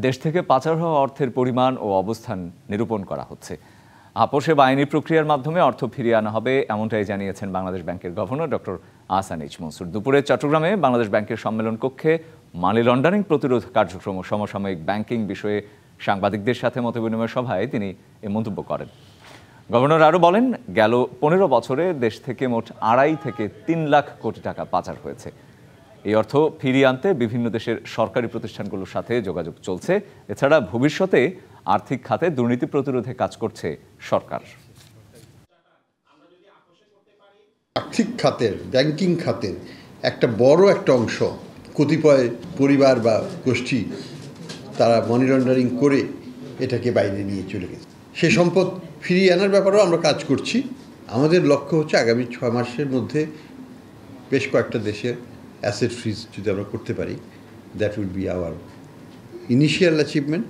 দেশ থেকে পাচার হওয়া অর্থের পরিমাণ ও অবস্থান নিরূপণ করা হচ্ছে। আপোষে বা আইনি প্রক্রিয়ার মাধ্যমে অর্থ ফিরিয়ে আনা হবে, এমনটাই জানিয়েছেন বাংলাদেশ ব্যাংকের governor doctor Ahsan H Mansur. দুপুরে চট্টগ্রামে বাংলাদেশ ব্যাংকের সম্মেলন কক্ষে মানি লন্ডারিং প্রতিরোধ কার্যক্রম ও সমসাময়িক ব্যাংকিং বিষয়ে সাংবাদিকদের সাথে মতবিনিময় সভায় তিনি এ মন্তব্য করেন। গভর্নর আরও বলেন, গেল 15 বছরে দেশ থেকে মোট 2.5 থেকে 3 লাখ কোটি টাকা পাচার হয়েছে। এই অর্থ ফিরিয়ে আনতে বিভিন্ন দেশের সরকারি প্রতিষ্ঠানগুলোর সাথে যোগাযোগ চলছে। এছাড়া ভবিষ্যতে আর্থিক খাতে দুর্নীতি প্রতিরোধে কাজ করছে সরকার। আর্থিক খাতের, ব্যাংকিং খাতের একটা বড় অংশ কতিপয় পরিবার বা গোষ্ঠী তারা মানি লন্ডারিং করে এটাকে বাইরে নিয়ে চলে গেছে। সে সম্পদ ফিরিয়ে আনার ব্যাপারেও আমরা কাজ করছি। আমাদের লক্ষ্য হচ্ছে আগামী 6 মাসের মধ্যে বেশ কয়েকটা দেশের অ্যাসেট ফ্রিজ যদি আমরা করতে পারি, that will be hour initial achievement.